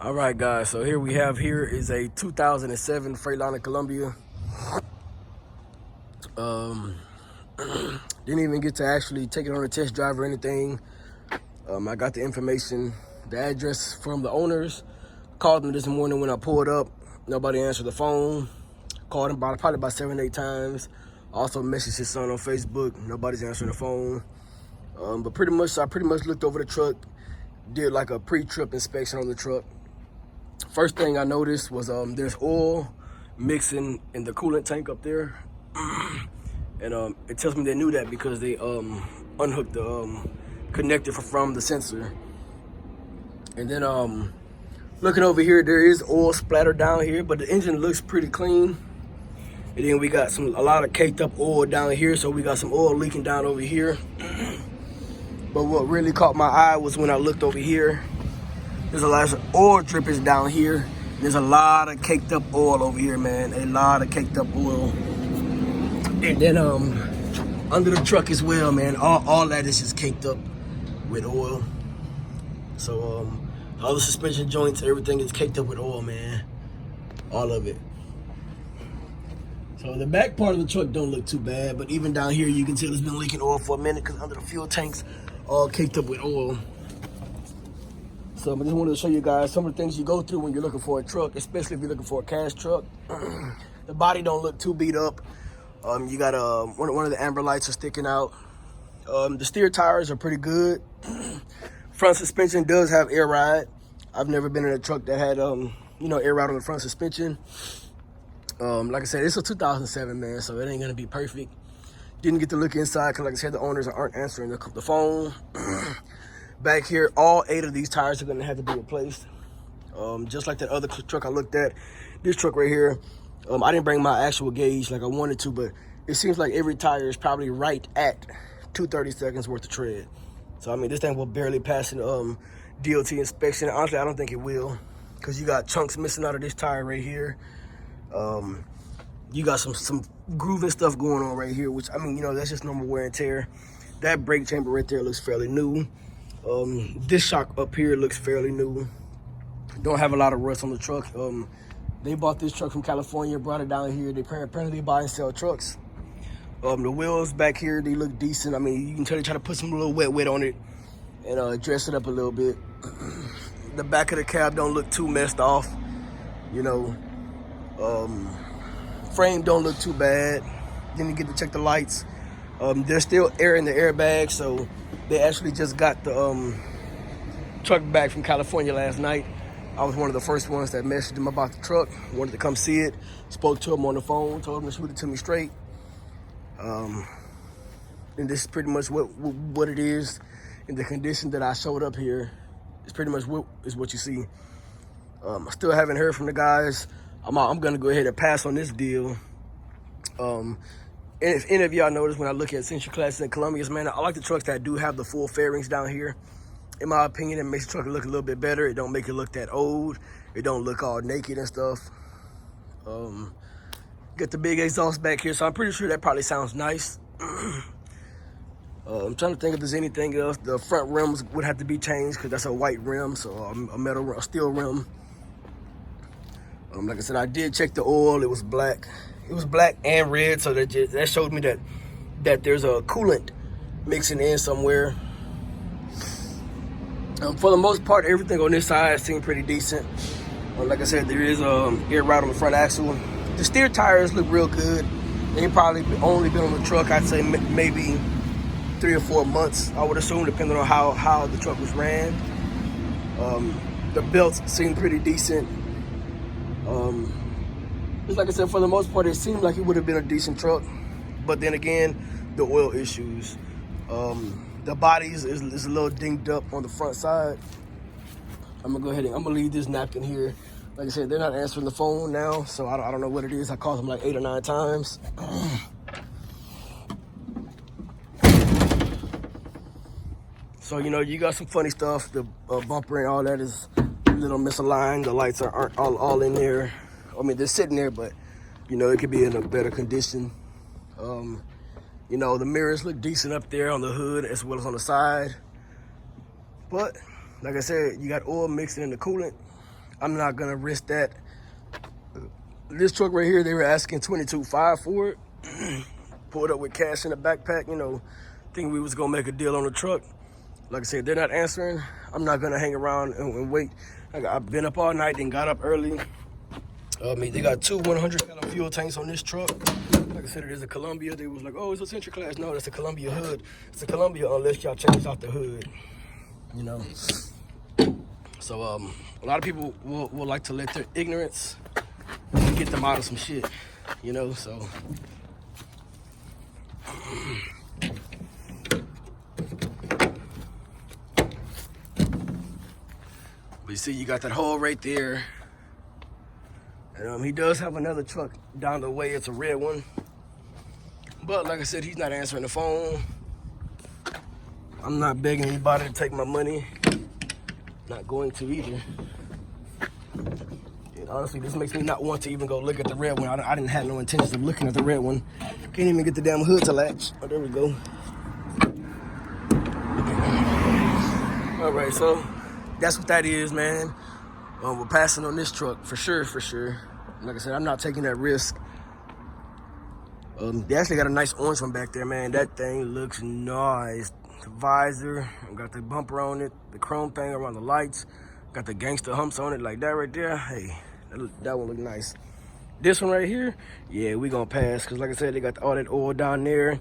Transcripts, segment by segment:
All right, guys, so here is a 2007 Freightliner Columbia. Um, didn't even get to actually take it on a test drive or anything. I got the information, the address from the owners. Called them this morning when I pulled up. Nobody answered the phone. Called him probably about 7-8 times. Also messaged his son on Facebook. Nobody's answering the phone. But I pretty much looked over the truck, did like a pre-trip inspection on the truck. First thing I noticed was there's oil mixing in the coolant tank up there. And it tells me they knew that because they unhooked the connector from the sensor. And then looking over here, there is oil splattered down here, but the engine looks pretty clean. And then we got a lot of caked up oil down here, so we got some oil leaking down over here. But what really caught my eye was when I looked over here. There's a lot of oil drippage down here. There's a lot of caked up oil over here, man. A lot of caked up oil. And then under the truck as well, man. All that is just caked up with oil. So all the suspension joints, everything is caked up with oil, man. All of it. So the back part of the truck don't look too bad, but even down here you can tell it's been leaking oil for a minute because under the fuel tanks all caked up with oil. So I just wanted to show you guys some of the things you go through when you're looking for a truck, especially if you're looking for a cash truck. The body don't look too beat up. You got one of the amber lights are sticking out. The steer tires are pretty good. Front suspension does have air ride. I've never been in a truck that had air ride on the front suspension. Like I said, it's a 2007, man, so it ain't gonna be perfect. Didn't get to look inside because, like I said, the owners aren't answering the phone. Back here, all 8 of these tires are gonna have to be replaced. Just like that other truck I looked at, this truck right here, I didn't bring my actual gauge like I wanted to, but it seems like every tire is probably right at 230 worth of tread. So, I mean, this thing will barely pass an DOT inspection. Honestly, I don't think it will because you got chunks missing out of this tire right here. You got some grooving stuff going on right here, which, I mean, that's just normal wear and tear. That brake chamber right there looks fairly new. This shock up here looks fairly new. Don't have a lot of rust on the truck. They bought this truck from California, brought it down here. They apparently buy and sell trucks. The wheels back here, they look decent. I mean, you can tell they try to put some little wet on it and dress it up a little bit. The back of the cab don't look too messed off, Frame don't look too bad. Didn't get to check the lights. There's still air in the airbag, so they actually just got the truck back from California last night. I was one of the first ones that messaged them about the truck, wanted to come see it, spoke to them on the phone, told them to shoot it to me straight. And this is pretty much what it is. In the condition that I showed up here, it's pretty much what you see. I still haven't heard from the guys. I'm gonna go ahead and pass on this deal. And if any of y'all notice when I look at Century Classics and Columbias, man, I like the trucks that do have the full fairings down here. In my opinion, it makes the truck look a little bit better. It don't make it look that old. It don't look all naked and stuff. Got the big exhaust back here, so I'm pretty sure that probably sounds nice. I'm trying to think if there's anything else. The front rims would have to be changed because that's a white rim, so a steel rim. Like I said, I did check the oil. It was black. It was black and red, so that showed me that there's a coolant mixing in somewhere. For the most part, everything on this side seemed pretty decent. Like I said, there is air ride on the front axle. The steer tires look real good. They probably only been on the truck, I'd say maybe 3 or 4 months, I would assume, depending on how the truck was ran. The belts seem pretty decent. Just like I said, for the most part, it seemed like it would have been a decent truck. But then again, the oil issues. The bodies is a little dinged up on the front side. I'm gonna go ahead and I'm gonna leave this napkin here. Like I said, they're not answering the phone now, so I don't know what it is. I called them like 8 or 9 times. So, you got some funny stuff. The bumper and all that is a little misaligned. The lights aren't all in there. I mean, they're sitting there, but, it could be in a better condition. The mirrors look decent up there on the hood as well as on the side. But, like I said, you got oil mixing in the coolant. I'm not gonna risk that. This truck right here, they were asking $22,500 for it. Pulled up with cash in the backpack, you know, thinking we was gonna make a deal on the truck. Like I said, they're not answering. I'm not gonna hang around and wait. I've been up all night, then got up early. They got two 100-gallon fuel tanks on this truck. Like I said, it is a Columbia. They was like, oh, it's a Century Class. No, that's a Columbia hood. It's a Columbia unless y'all change out the hood, you know. So a lot of people will like to let their ignorance get them out of some shit, you know, so. But you see, you got that hole right there. And he does have another truck down the way. It's a red one. But like I said, he's not answering the phone. I'm not begging anybody to take my money. Not going to either. And honestly, this makes me not want to even go look at the red one. I didn't have no intentions of looking at the red one. Can't even get the damn hood to latch. Oh, there we go. All right, so that's what that is, man. We're passing on this truck for sure, for sure. Like I said, I'm not taking that risk. They actually got a nice orange one back there, man. That thing looks nice. The visor, got the bumper on it, the chrome thing around the lights, got the gangster humps on it like that right there. Hey, that one look nice. This one right here, yeah, we gonna pass, because like I said, they got all that oil down there.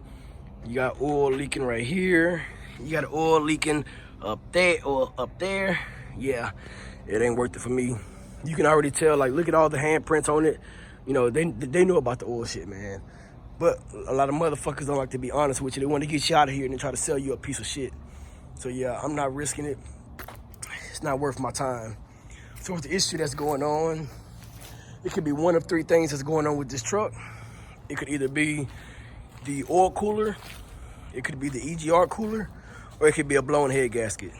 You got oil leaking right here. You got oil leaking up there or up there. Yeah, it ain't worth it for me. You can already tell, like, look at all the handprints on it. You know, they know about the oil shit, man. But a lot of motherfuckers don't like to be honest with you. They want to get you out of here and then try to sell you a piece of shit. So yeah, I'm not risking it. It's not worth my time. So with the issue that's going on, it could be one of three things that's going on with this truck. It could either be the oil cooler, it could be the EGR cooler, or it could be a blown head gasket.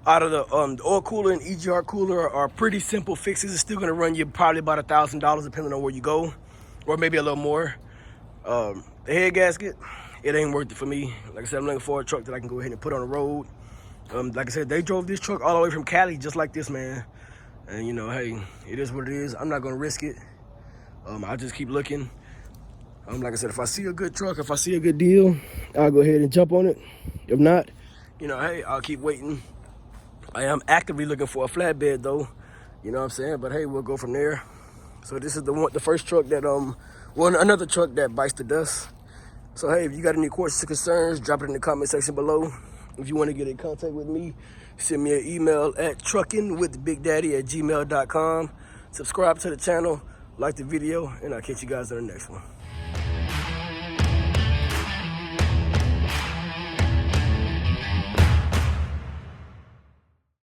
Out of the oil cooler and EGR cooler are pretty simple fixes. It's still gonna run you probably about $1,000 depending on where you go, or maybe a little more. The head gasket, it ain't worth it for me. Like I said, I'm looking for a truck that I can go ahead and put on the road. Like I said, they drove this truck all the way from Cali just like this, man. And you know, hey, it is what it is. I'm not gonna risk it. I'll just keep looking. Like I said, if I see a good truck, if I see a good deal, I'll go ahead and jump on it. If not, you know, hey, I'll keep waiting. I am actively looking for a flatbed though, you know what I'm saying? But hey, we'll go from there. So this is the first truck that, another truck that bites the dust. So hey, if you got any questions or concerns, drop it in the comment section below. If you want to get in contact with me, send me an email at truckingwithbigdaddy@gmail.com. Subscribe to the channel, like the video, and I'll catch you guys on the next one.